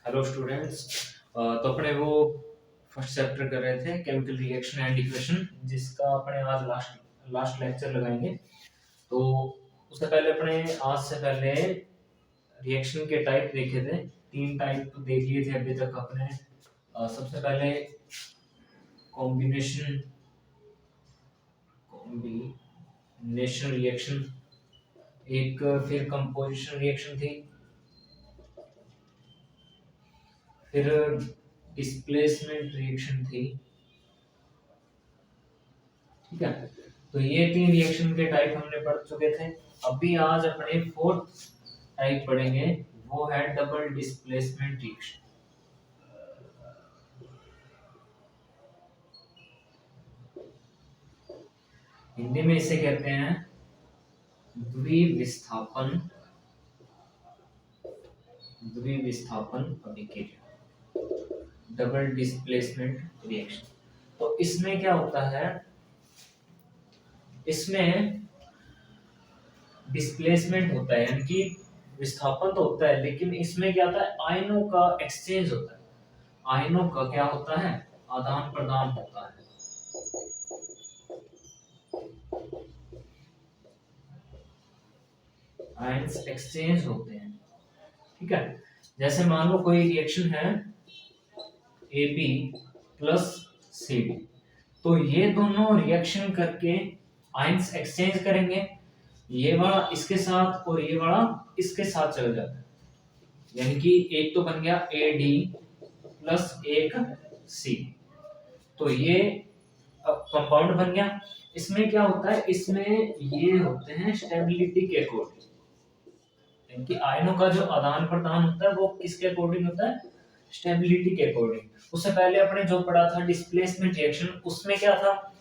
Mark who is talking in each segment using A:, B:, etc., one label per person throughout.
A: Hello students. तो अपने वो फर्स्ट चैप्टर कर रहे थे केमिकल रिएक्शन एंड इक्वेशन, जिसका अपने आज लास्ट लास्ट लेक्चर लगाएंगे। तो उससे पहले अपने आज से पहले रिएक्शन के टाइप देखे थे। तीन टाइप देख लिए थे अभी तक अपने। सबसे पहले कॉम्बिनेशन कॉम्बिनेशन रिएक्शन, एक फिर कंपोजिशन रिएक्शन थी, फिर डिस्प्लेसमेंट रिएक्शन थी। ठीक है, तो ये तीन रिएक्शन के टाइप हमने पढ़ चुके थे। अभी आज अपने फोर्थ टाइप पढ़ेंगे, वो है डबल डिस्प्लेसमेंट रिएक्शन। हिंदी में इसे कहते हैं द्विविस्थापन द्विविस्थापन अभिक्रिया, डबल डिस्प्लेसमेंट रिएक्शन। तो इसमें क्या होता है, इसमें डिस्प्लेसमेंट होता है, यानी कि विस्थापन तो होता है, लेकिन इसमें क्या होता है, आयनों का एक्सचेंज होता है। आयनों का क्या होता है, आदान प्रदान होता है। आयंस एक्सचेंज होते हैं। ठीक है, जैसे मान लो कोई रिएक्शन है AB प्लस CD, तो ये दोनों रिएक्शन करके आयंस एक्सचेंज करेंगे। ये वाला इसके साथ और ये वाला इसके साथ चल जाता है, यानी कि एक तो बन गया AD प्लस एक C, तो ये अब कंपाउंड बन गया। इसमें क्या होता है, इसमें ये होते हैं स्टेबिलिटी के अकॉर्डिंग, यानी आयनों का जो आदान प्रदान होता है वो किसके अकॉर्डिंग होता है, स्टेबिलिटी के अकॉर्डिंग। उससे पहले अपने जो पढ़ा था डिस्प्लेसमेंट रिएक्शन, उसमें क्या था,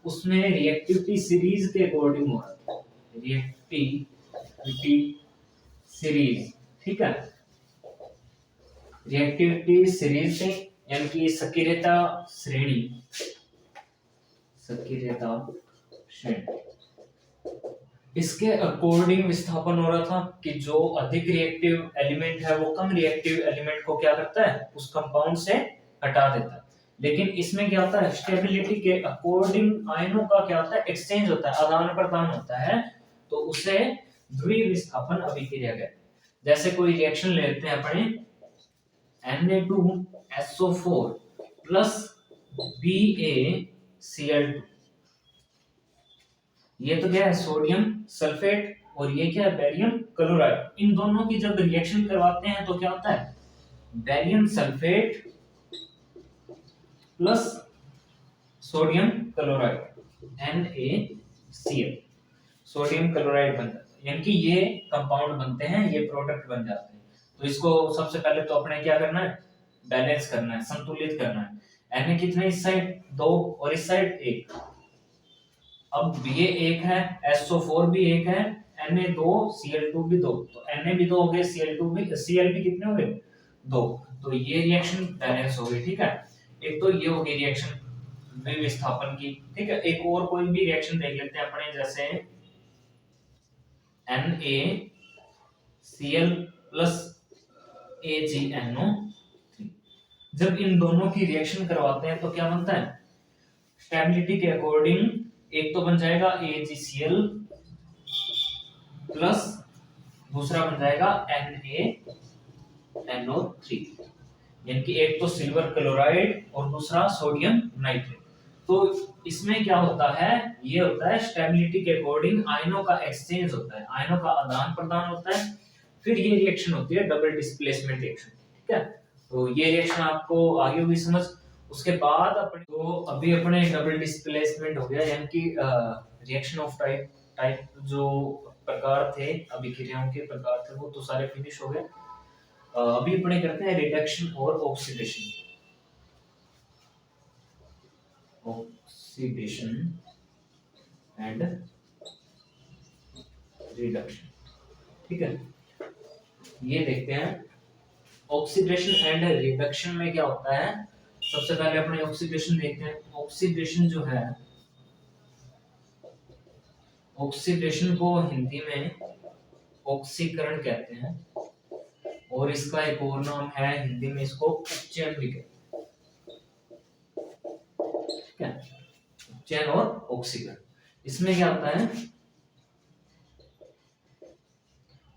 A: उसमें रिएक्टिविटी सीरीज के अकॉर्डिंग हो रहा था, रिएक्टिविटी सीरीज। ठीक है, रिएक्टिविटी सीरीज से यानी कि सक्रियता श्रेणी, सक्रियता श्रेणी, इसके अकॉर्डिंग विस्थापन हो रहा था कि जो अधिक रिएक्टिव एलिमेंट है वो कम रिएक्टिव एलिमेंट को क्या करता है, उस कंपाउंड से हटा देता है। लेकिन इसमें क्या होता है, स्टेबिलिटी के अकॉर्डिंग आयनों का क्या होता है, एक्सचेंज होता है, आदान प्रदान होता है, तो उसे द्विविस्थापन अभिक्रिया कहते हैं। जैसे कोई रिएक्शन लेते हैं अपने Na2SO4 प्लस BaCl2, ये तो क्या है, सोडियम सल्फेट, और ये क्या है, बेरियम क्लोराइड। इन दोनों की जब रिएक्शन करवाते हैं तो क्या होता है, barium sulphate plus sodium chloride NaCl, sodium chloride बन जाता है, यानी कि ये कंपाउंड बनते हैं, ये प्रोडक्ट बन जाते हैं। तो इसको सबसे पहले तो अपने क्या करना है, बैलेंस करना है, संतुलित करना है। Na कितने, इस साइड 2 और इस साइड 1। अब ये एक है, SO4 भी एक है, Na2Cl2 भी 2, तो Na भी 2 हो गए, Cl2 भी, Cl भी कितने हो गए, 2। तो ये रिएक्शन बैलेंस हो गई। ठीक है, एक तो ये हो गई रिएक्शन विस्थापन की। ठीक है, एक और कोई भी रिएक्शन देख लेते हैं अपने, जैसे NaCl प्लस AgNO3। जब इन दोनों की रिएक्शन करवाते हैं तो क्या बनता है, स्टेबिलिटी के अकॉर्डिंग एक तो बन जाएगा AgCl प्लस दूसरा बन जाएगा NaNO3, यानी कि एक तो सिल्वर क्लोराइड और दूसरा सोडियम नाइट्रेट। तो इसमें क्या होता है, ये होता है स्टेबिलिटी के अकॉर्डिंग आयनों का एक्सचेंज होता है, आयनों का आदान प्रदान होता है, फिर ये रिएक्शन होती है डबल डिस्प्लेसमेंट रिएक्शन। ठीक है, तो ये रिएक्शन आपको आगे होगी समझ। उसके बाद अपने तो अभी अपने डबल डिस्प्लेसमेंट हो गया, यानी कि रिएक्शन ऑफ टाइप जो प्रकार थे, अभिक्रियाओं के प्रकार थे, वो तो सारे फिनिश हो गए। अभी अपने करते हैं रिडक्शन और ऑक्सीडेशन। Oxidation and reduction. ठीक है, ये देखते हैं ऑक्सीडेशन एंड रिडक्शन में क्या होता है। सबसे पहले अपने ऑक्सीडेशन देखते हैं। ऑक्सीडेशन जो है, ऑक्सीडेशन को हिंदी में ऑक्सीकरण कहते हैं। और इसका एक और नाम है, हिंदी में इसको उपचयन भी कहते हैं। उपचयन और ऑक्सीकरण, इसमें क्या होता है,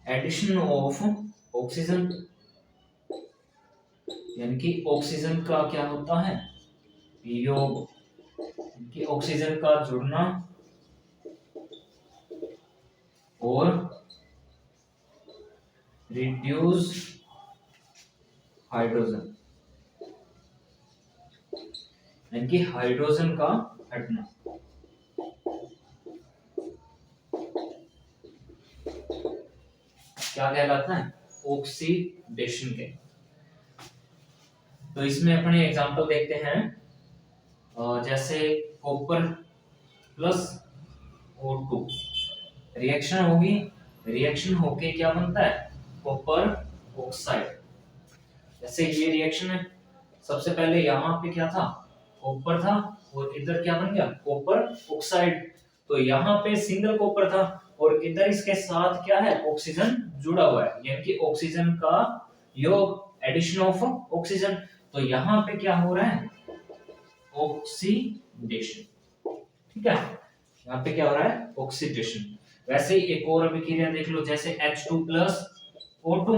A: एडिशन ऑफ ऑक्सीजन, यानी कि ऑक्सीजन का क्या होता है, योग, कि ऑक्सीजन का जुड़ना और रिड्यूस हाइड्रोजन, यानी कि हाइड्रोजन का हटना। क्या कहलाता है, ऑक्सीडेशन के। तो इसमें अपने एग्जांपल देखते हैं, जैसे कॉपर प्लस O2 रिएक्शन होगी, रिएक्शन होके क्या बनता है, कॉपर ऑक्साइड। जैसे ये रिएक्शन है, सबसे पहले यहाँ पे क्या था, कॉपर था, और इधर क्या बन गया, कॉपर ऑक्साइड। तो यहाँ पे सिंगल कॉपर था और इधर इसके साथ क्या है, ऑक्सीजन जुड़ा हुआ है, यानी कि ऑक्सीजन का योग, एडिशन ऑफ ऑक्सीजन। तो यहाँ पे क्या हो रहा है, ऑक्सीडेशन। ठीक है, यहाँ पे क्या हो रहा है, ऑक्सीडेशन। वैसे ही एक और अभिक्रिया देख लो, जैसे H2 प्लस O2,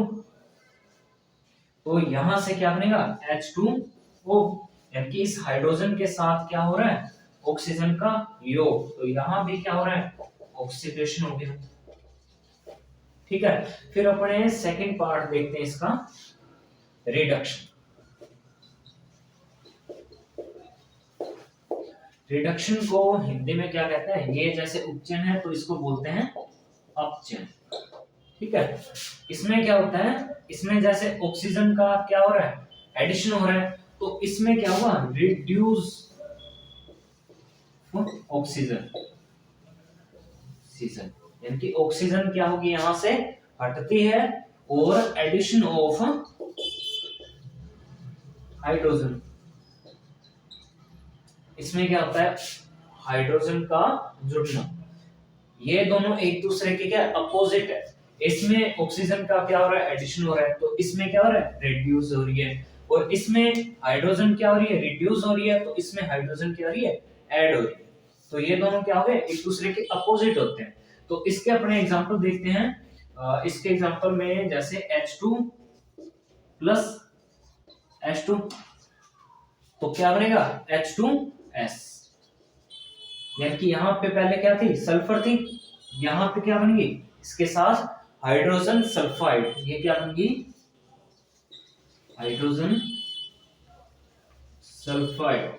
A: तो यहां से क्या बनेगा, H2O, यानी कि इस हाइड्रोजन के साथ क्या हो रहा है, ऑक्सीजन का योग। तो यहां भी क्या हो रहा है, ऑक्सीडेशन हो गया। ठीक है, फिर अपने सेकंड पार्ट देखते हैं इसका, रिडक्शन। रिडक्शन को हिंदी में क्या कहते हैं, ये जैसे उपचयन है तो इसको बोलते हैं अपचयन। ठीक है, इसमें क्या होता है, इसमें जैसे ऑक्सीजन का क्या हो रहा है, एडिशन हो रहा है, तो इसमें क्या हुआ, रिड्यूस ऑक्सीजन, ऑक्सीजन, यानी कि ऑक्सीजन क्या होगी, यहां से हटती है, और एडिशन ऑफ हाइड्रोजन। इसमें क्या होता है, हाइड्रोजन का जुड़ना। ये दोनों एक दूसरे के क्या अपोजिट है, इसमें ऑक्सीजन का क्या हो रहा है, एडिशन हो रहा है, तो इसमें क्या हो रहा है, रिड्यूस हो रही है, और इसमें हाइड्रोजन क्या हो रही है, रिड्यूस हो रही है, तो इसमें हाइड्रोजन क्या हो रही है, ऐड हो रही है। तो ये दोनों क्या हो गए, एक दूसरे के अपोजिट होते हैं। तो इसके अपने एग्जांपल देखते हैं, इसके एग्जांपल में जैसे H2 प्लस H2, तो क्या बनेगा, H2S, यानी कि यहाँ पे पहले क्या थी, सल्फर थी, यहाँ पे क्या बनेगी, इसके साथ हाइड्रोजन सल्फाइड, ये क्या बनेगी, हाइड्रोजन सल्फाइड।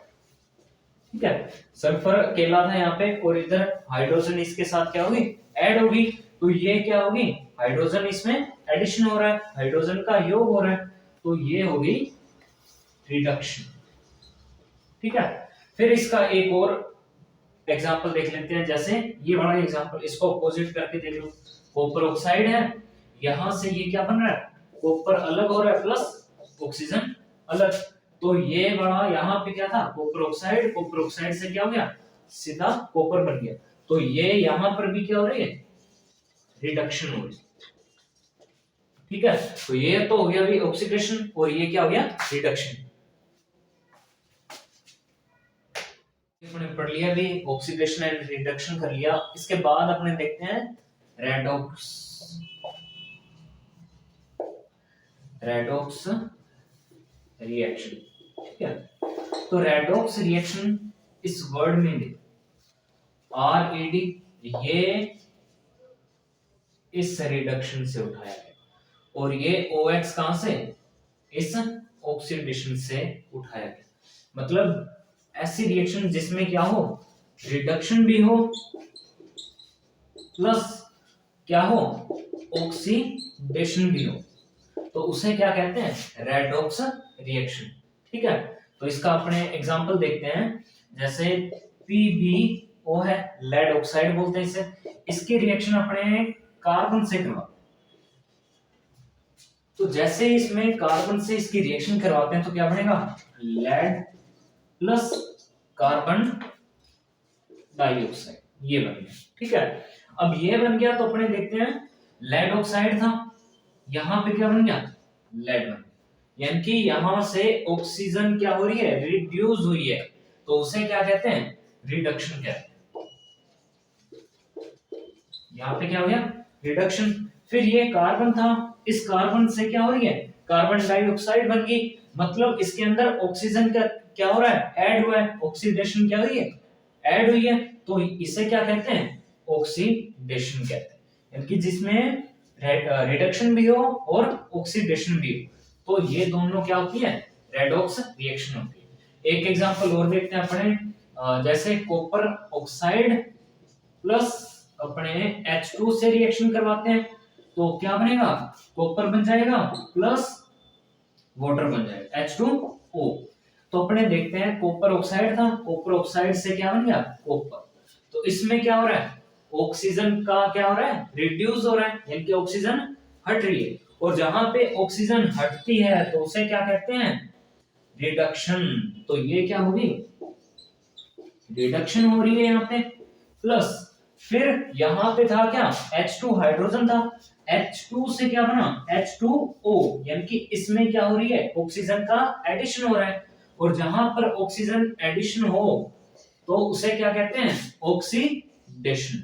A: ठीक है, सल्फर अकेला था यहाँ पे, और इधर हाइड्रोजन इसके साथ क्या होगी, ऐड होगी, तो ये क्या होगी, हाइड्रोजन इसमें एडिशन हो रहा है, हाइड्रोजन का योग हो रहा है, तो ये होगी रिडक्शन। ठीक है, फिर इसका एक और एग्जांपल देख लेते हैं, जैसे ये वाला एग्जांपल, इसको अपोजिट करके देख लो, कॉपर ऑक्साइड है, यहां से ये क्या बन रहा है, कॉपर अलग हो रहा है प्लस ऑक्सीजन अलग, तो ये वाला यहाँ पे क्या था, कॉपर ऑक्साइड, कॉपर ऑक्साइड से क्या हो गया, सीधा कॉपर बन गया, तो ये यहाँ पर भी क्या हो रही है, रिडक्शन हो रही है। ठीक है, तो ये तो हो गया अभी ऑक्सीडेशन, और ये क्या हो गया, रिडक्शन। अपने पढ़ लिया भी, ऑक्सीडेशन एंड रिडक्शन कर लिया। इसके बाद अपने देखते हैं रेडॉक्स, रेडॉक्स रिएक्शन। ठीक है, तो रेडॉक्स रिएक्शन इस वर्ड में भी RAD, ये इस रिडक्शन से उठाया गया, और ये OX कहां से, इस ऑक्सीडेशन से उठाया गया। मतलब ऐसी रिएक्शन जिसमें क्या हो, रिडक्शन भी हो प्लस क्या हो, ऑक्सीडेशन भी हो, तो उसे क्या कहते हैं, रेडॉक्स रिएक्शन। ठीक है, तो इसका अपने एग्जांपल देखते हैं, जैसे PbO है, लेड ऑक्साइड बोलते हैं इसे, इसकी रिएक्शन अपने कार्बन से करवा, तो जैसे इसमें कार्बन से इसकी रिएक्शन करवाते हैं तो क्या बनेगा, लेड प्लस कार्बन डाइऑक्साइड, ये बन गया। ठीक है, अब ये बन गया तो अपने देखते हैं, लेड ऑक्साइड था, यहां पे क्या बन गया, लेड बन गई। यानी कि यहां से ऑक्सीजन क्या हो रही है, रिड्यूस हुई है, तो उसे क्या कहते हैं, रिडक्शन कहते हैं। यहाँ पे क्या हो गया, रिडक्शन। फिर ये कार्बन था, इस कार्बन से क्या हो रही है, कार्बन डाइऑक्साइड बन गई, मतलब इसके अंदर ऑक्सीजन का क्या हो रहा है, ऐड हुआ है, ऑक्सीडेशन क्या हुई है, ऐड हुई है, तो इसे क्या कहते हैं, ऑक्सीडेशन कहते हैं। यानी कि जिसमें रिडक्शन भी हो और ऑक्सीडेशन भी हो, तो ये दोनों क्या होती है, रेडॉक्स रिएक्शन होती है। एक एग्जांपल और देखते हैं अपने, जैसे कॉपर ऑक्साइड प्लस अपने H2 से रिएक्शन करवाते हैं, तो क्या बनेगा, कॉपर बन जाएगा प्लस वाटर बन जाएगा H2O। तो अपने देखते हैं कॉपर ऑक्साइड था, कॉपर ऑक्साइड से क्या बन गया, कॉपर। तो इसमें क्या हो रहा है, ऑक्सीजन का क्या हो रहा है, रिड्यूस हो रहा है, यानी कि ऑक्सीजन हट रही है, और जहां पे ऑक्सीजन हटती है तो उसे क्या कहते हैं, रिडक्शन। तो ये क्या होगी, रिडक्शन हो रही है यहाँ पे, प्लस फिर यहां पे था क्या, H2 हाइड्रोजन था, H2 से क्या बना, H2O, यानी कि इसमें क्या हो रही है, ऑक्सीजन का एडिशन हो रहा है, और जहां पर ऑक्सीजन एडिशन हो तो उसे क्या कहते हैं, ऑक्सीडेशन।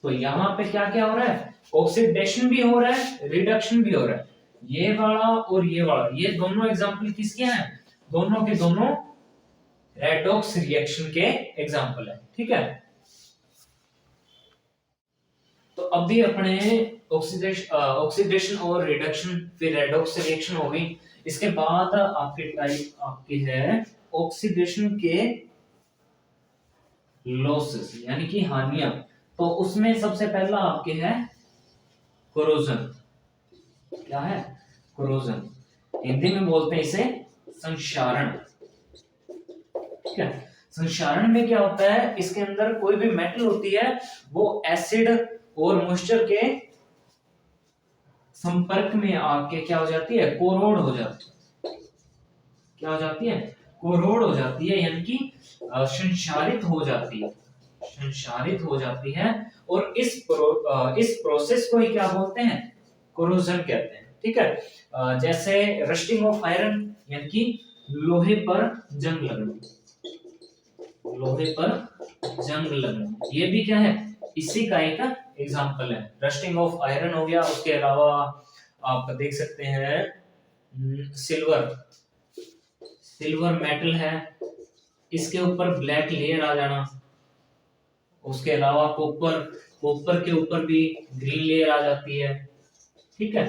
A: तो यहां पे क्या क्या हो रहा है, ऑक्सीडेशन भी हो रहा है, रिडक्शन भी हो रहा है। ये वाला और ये वाला, ये दोनों एग्जांपल किसके हैं, दोनों के दोनों रेडॉक्स रिएक्शन के एग्जांपल है, ठीक है। तो अभी अपने ऑक्सीडेशन और रिडक्शन, फिर रेडॉक्स रिएक्शन हो गई। इसके बाद आपके टाइप आपके है ऑक्सीडेशन के लॉसेस, यानी कि हानियां। तो उसमें सबसे पहला आपके है कोरोजन। क्या है, कोरोजन, हिंदी में बोलते हैं इसे संक्षारण, ठीक है। संक्षारण में क्या होता है, इसके अंदर कोई भी मेटल होती है वो एसिड और मॉइस्चर के संपर्क में आके क्या हो जाती है, कोरोड हो जाती है। क्या हो जाती है, कोरोड हो जाती है, यानी कि संक्षारित हो जाती है, संक्षारित हो जाती है। और इस प्रोसेस को ही क्या बोलते हैं, कोरोजन कहते हैं, ठीक है। जैसे रस्टिंग ऑफ आयरन, यानी कि लोहे पर जंग लगना, लोहे पर जंग लगना, ये भी क्या है, इसी का एक एग्जांपल है। रस्टिंग ऑफ आयरन हो गया, उसके अलावा आप देख सकते हैं सिल्वर, सिल्वर मेटल है, इसके ऊपर ब्लैक लेयर आ जाना। उसके अलावा कॉपर, कॉपर के ऊपर भी ग्रीन लेयर आ जाती है, ठीक है,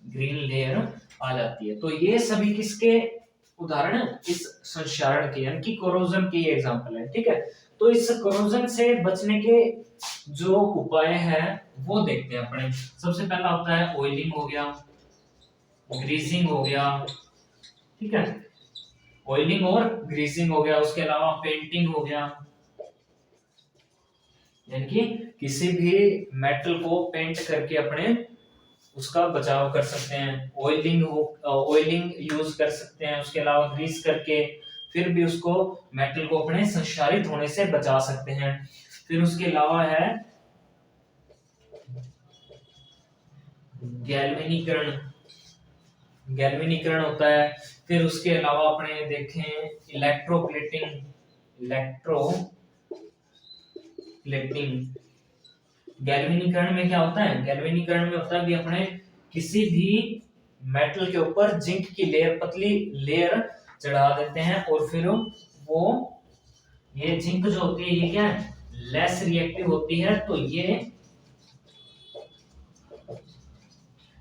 A: ग्रीन लेयर आ जाती है। तो ये सभी किसके उदाहरण है, इस संक्षारण के, यानी कि कोरोजन की एग्जांपल है, ठीक है। तो इस कोरोजन से बचने के जो उपाय हैं वो देखते हैं अपने। सबसे पहला होता है ऑयलिंग हो गया, ग्रीसिंग हो गया, ठीक है, ऑयलिंग और ग्रीसिंग हो गया। उसके अलावा पेंटिंग हो गया, यानी कि किसी भी मेटल को पेंट करके अपने उसका बचाव कर सकते हैं। ऑयलिंग हो, ऑयलिंग यूज कर सकते हैं। उसके अलावा ग्रीस करके फिर भी उसको, मेटल को अपने संक्षारित होने से बचा सकते हैं। फिर उसके अलावा है गैल्वेनीकरण, गैल्वेनीकरण होता है। फिर उसके अलावा अपने देखें इलेक्ट्रोप्लेटिंग, इलेक्ट्रोप्लेटिंग। गैल्वेनीकरण में क्या होता है, गैल्वेनीकरण में होता है कि अपने किसी भी मेटल के ऊपर जिंक की लेयर, पतली लेयर चढ़ा देते हैं, और फिर वो ये जिंक जो होती है ये क्या है, लेस रिएक्टिव होती है, तो ये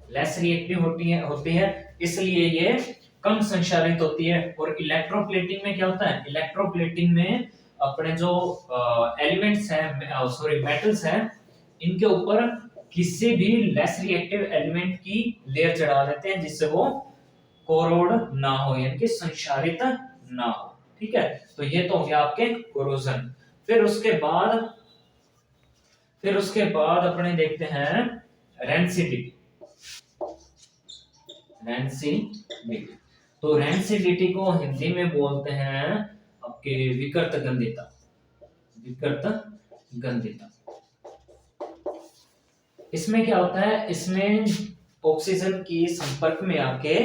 A: लेस रिएक्टिव होती है, इसलिए ये कम संक्षारित होती है। और इलेक्ट्रोप्लेटिंग में क्या होता है, इलेक्ट्रोप्लेटिंग में अपने जो एलिमेंट्स हैं, सॉरी मेटल्स हैं, इनके ऊपर किसी भी लेस रिएक्टिव एलिमेंट की लेयर चढ़ा देते हैं, जिससे वो कोरोड ना हो, यानी कि संक्षारित ना हो, ठीक है। तो ये तो हो गया आपके कोरोजन। फिर उसके बाद अपने देखते हैं रेंसिडिटी, रेंसिडिटी। तो रेंसिडिटी को हिंदी में बोलते हैं आपके विकृत गंधिता, विकृत गंधिता। इसमें क्या होता है, इसमें ऑक्सीजन की संपर्क में आके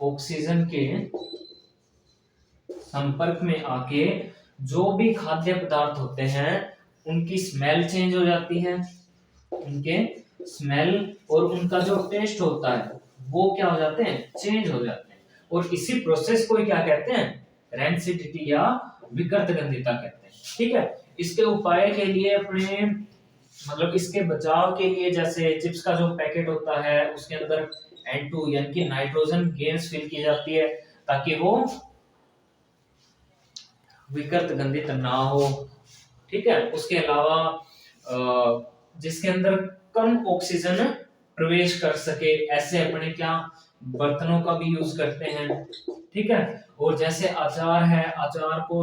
A: ऑक्सीजन के संपर्क में आके जो भी खाद्य पदार्थ होते हैं उनकी स्मेल चेंज हो जाती है, उनके स्मेल और उनका जो टेस्ट होता है वो क्या हो जाते हैं, चेंज हो जाते हैं। और इसी प्रोसेस को क्या कहते हैं, रेंसिडिटी या विकृत गंधिता कहते हैं। ठीक है, इसके उपाय के लिए अपने मतलब इसके बचाव के लिए जैसे चिप्स का जो पैकेट होता है उसके अंदर N2 यानी कि नाइट्रोजन गैस फिल की जाती है ताकि वो विकृत गंधित ना हो। ठीक है, उसके अलावा जिसके अंदर कम ऑक्सीजन प्रवेश कर सके ऐसे अपने क्या बर्तनों का भी यूज करते हैं। ठीक है, और जैसे अचार है, अचार को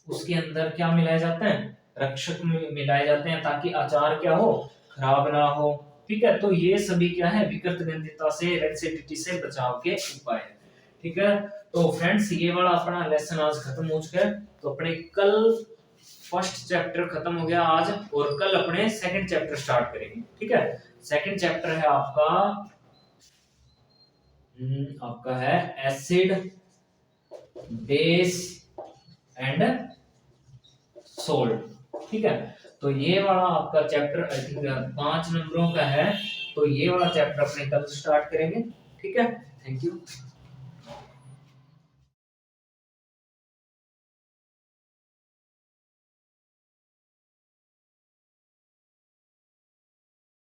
A: उसके अंदर क्या मिलाया जाता है, रक्षक मिलाए जाते हैं ताकि अचार क्या हो, खराब ना हो। ठीक है, तो ये सभी क्या है, विकृत गंधिता से रेंसिडिटी से बचाव के उपाय है। ठीक है, तो फ्रेंड्स ये वाला अपना लेसन आज खत्म हो चुका है। तो अपने कल फर्स्ट चैप्टर खत्म हो गया आज, और कल अपने सेकंड चैप्टर स्टार्ट करेंगे। ठीक है, सेकंड चैप्टर है आपका है एसिड, बेस एंड सोल्ट। ठीक है, तो ये वाला आपका चैप्टर आई थिंक 5 नंबरों का है। तो ये वाला चैप्टर अपने कल स्टार्ट करेंगे। ठीक है, थैंक यू।